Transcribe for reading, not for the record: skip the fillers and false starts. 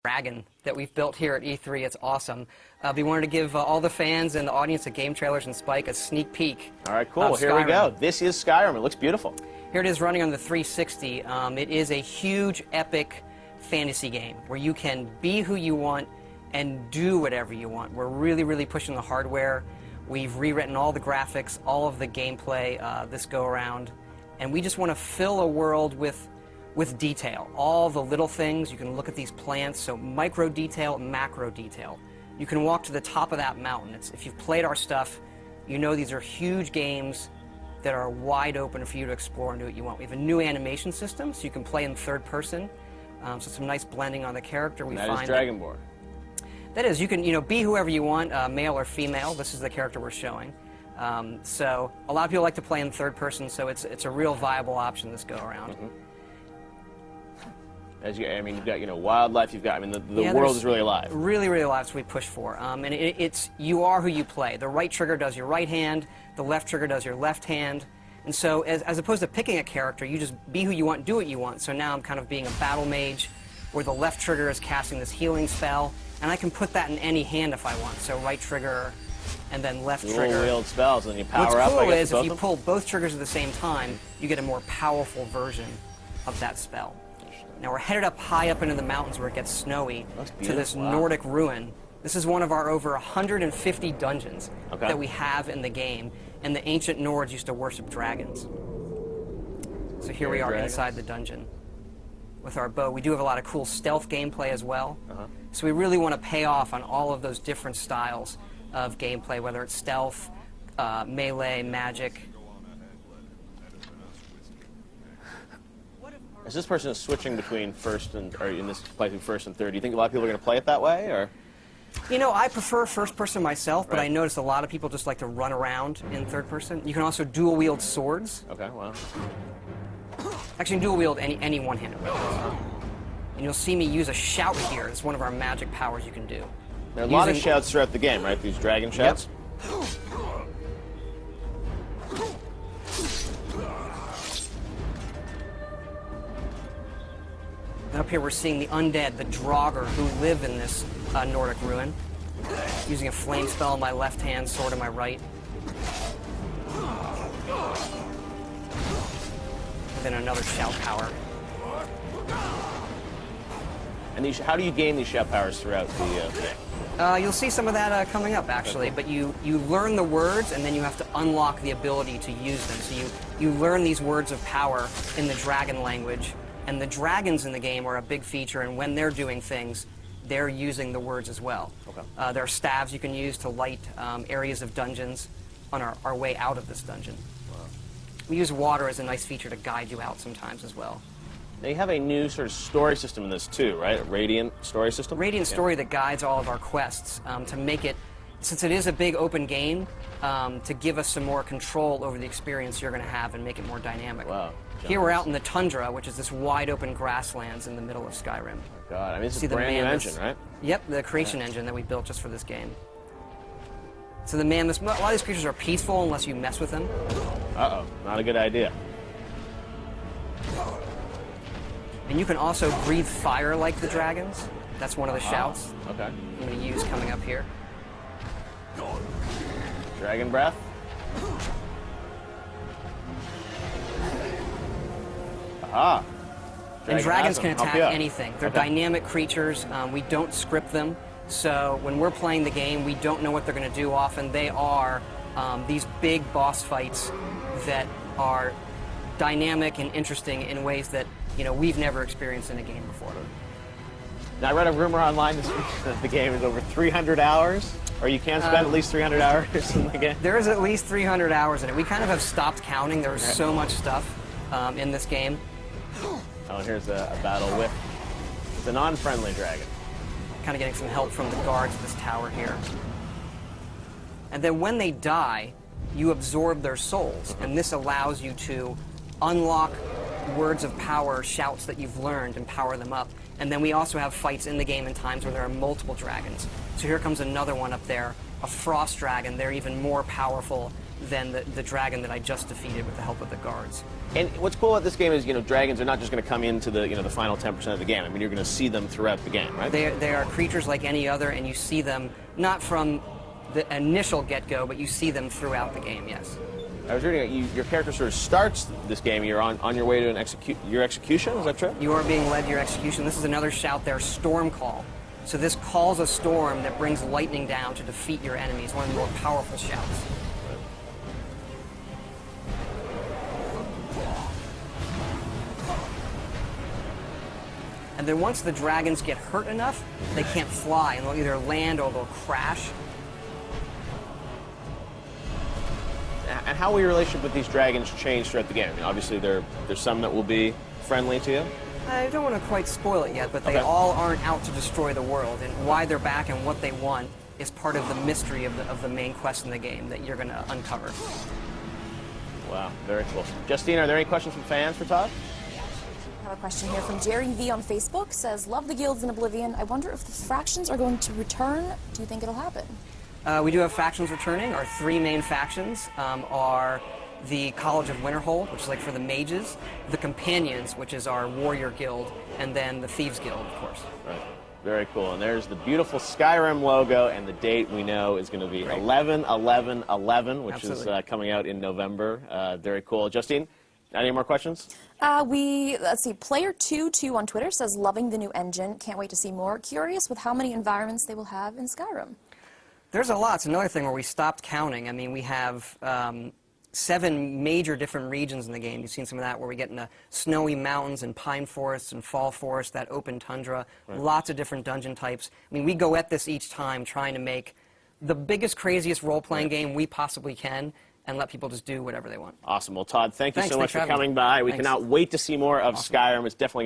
dragon that we've built here at E3. It's awesome. We wanted to give all the fans and the audience at Game Trailers and Spike a sneak peek. All right, cool. Here we go. This is Skyrim. It looks beautiful. Here it is running on the 360. It is a huge, epic fantasy game where you can be who you want and do whatever you want. We're really, really pushing the hardware. We've rewritten all the graphics, all of the gameplay this go-around, and we just want to fill a world with detail. All the little things. You can look at these plants, so micro detail, macro detail. You can walk to the top of that mountain. If you've played our stuff, you know these are huge games that are wide open for you to explore and do what you want. We have a new animation system, so you can play in third person. So some nice blending on the character. That is Dragonborn. That is, you can be whoever you want, male or female. This is the character we're showing. So a lot of people like to play in third person, so it's a real viable option this go around. As you, I mean, you've got wildlife. You've got, I mean, the world is really alive. Really, really alive. So we push for, and it's you are who you play. The right trigger does your right hand. The left trigger does your left hand. And so, as opposed to picking a character, you just be who you want, do what you want. So now I'm kind of being a battle mage, where the left trigger is casting this healing spell, and I can put that in any hand if I want. So right trigger, and then left trigger. Dual wield spells, and you power up. What's cool is if you pull both triggers at the same time, you get a more powerful version of that spell. Now we're headed up high up into the mountains where it gets snowy to this Nordic ruin. This is one of our over 150 dungeons that we have in the game, and the ancient Nords used to worship dragons. So here we are inside the dungeon with our bow. We do have a lot of cool stealth gameplay as well. So we really want to pay off on all of those different styles of gameplay, whether it's stealth, melee, magic. As this person is switching between first and, or in this playthrough first and third, do you think a lot of people are going to play it that way, or? You know, I prefer first person myself, but I noticed a lot of people just like to run around in third person. You can also dual wield swords. Okay, wow. Actually, dual wield any one-handed weapons. And you'll see me use a shout here. It's one of our magic powers you can do. There are a lot of shouts throughout the game, right? These dragon shouts? Yep. And up here we're seeing the undead, the Draugr, who live in this Nordic ruin. Using a flame spell in my left hand, sword in my right. Then another shout power. And these, how do you gain these shout powers throughout the game? You'll see some of that coming up, actually. But you learn the words, and then you have to unlock the ability to use them. So you learn these words of power in the dragon language. And the dragons in the game are a big feature, and when they're doing things, they're using the words as well. There are staves you can use to light areas of dungeons on our way out of this dungeon. We use water as a nice feature to guide you out sometimes as well. Now you have a new sort of story system in this too, right? A Radiant story system? Radiant story that guides all of our quests to make it, since it is a big open game, to give us some more control over the experience you're going to have and make it more dynamic. Wow. Here we're out in the tundra, which is this wide open grasslands in the middle of Skyrim. Oh God, I mean, it's a brand new engine, right? Yep, the creation engine that we built just for this game. So the mammoths, a lot of these creatures are peaceful unless you mess with them. Uh-oh, not a good idea. And you can also breathe fire like the dragons. That's one of the shouts. Okay. I'm going to use coming up here. Dragon breath. Aha. And dragons can attack anything. They're dynamic creatures. We don't script them. So when we're playing the game, we don't know what they're going to do. Often they are these big boss fights that are dynamic and interesting in ways that we've never experienced in a game before. Now I read a rumor online this week that the game is over 300 hours, or you can spend at least 300 hours in the game. There is at least 300 hours in it. We kind of have stopped counting. There was so much stuff in this game. Oh, and here's a battle with the non-friendly dragon. Kind of getting some help from the guards of this tower here. And then when they die, you absorb their souls, and this allows you to unlock words of power, shouts that you've learned, and power them up. And then we also have fights in the game in times where there are multiple dragons. So here comes another one up there, a frost dragon. They're even more powerful than the dragon that I just defeated with the help of the guards. And what's cool about this game is, dragons are not just going to come into the, the final 10% of the game. I mean, you're going to see them throughout the game, right? They are creatures like any other, and you see them not from the initial get-go, but you see them throughout the game, yes. I was reading your character sort of starts this game. You're on your way to your execution. Is that true? You are being led to your execution. This is another shout there, Storm Call. So this calls a storm that brings lightning down to defeat your enemies. One of the more powerful shouts. And then once the dragons get hurt enough, they can't fly, and they'll either land or they'll crash. And how will your relationship with these dragons change throughout the game? I mean, obviously, there's some that will be friendly to you. I don't want to quite spoil it yet, but they all aren't out to destroy the world, and why they're back and what they want is part of the mystery of the main quest in the game that you're going to uncover. Wow, very cool. Justine, are there any questions from fans for Todd? I have a question here from Jerry V on Facebook. Says, love the guilds in Oblivion. I wonder if the factions are going to return. Do you think it'll happen? We do have factions returning. Our three main factions are the College of Winterhold, which is like for the mages, the Companions, which is our warrior guild, and then the Thieves Guild, of course. Right. Very cool. And there's the beautiful Skyrim logo, and the date we know is going to be 11/11/11, which Absolutely. is coming out in November. Very cool. Justine, any more questions? Let's see, Player22 on Twitter says, loving the new engine. Can't wait to see more. Curious with how many environments they will have in Skyrim. There's a lot. It's another thing where we stopped counting. I mean, we have 7 major different regions in the game. You've seen some of that where we get into snowy mountains and pine forests and fall forests, that open tundra, lots of different dungeon types. I mean, we go at this each time trying to make the biggest, craziest role-playing game we possibly can and let people just do whatever they want. Awesome. Well, Todd, thanks so much Thanks for having me. coming by. We Thanks. cannot wait to see more of Skyrim. It's definitely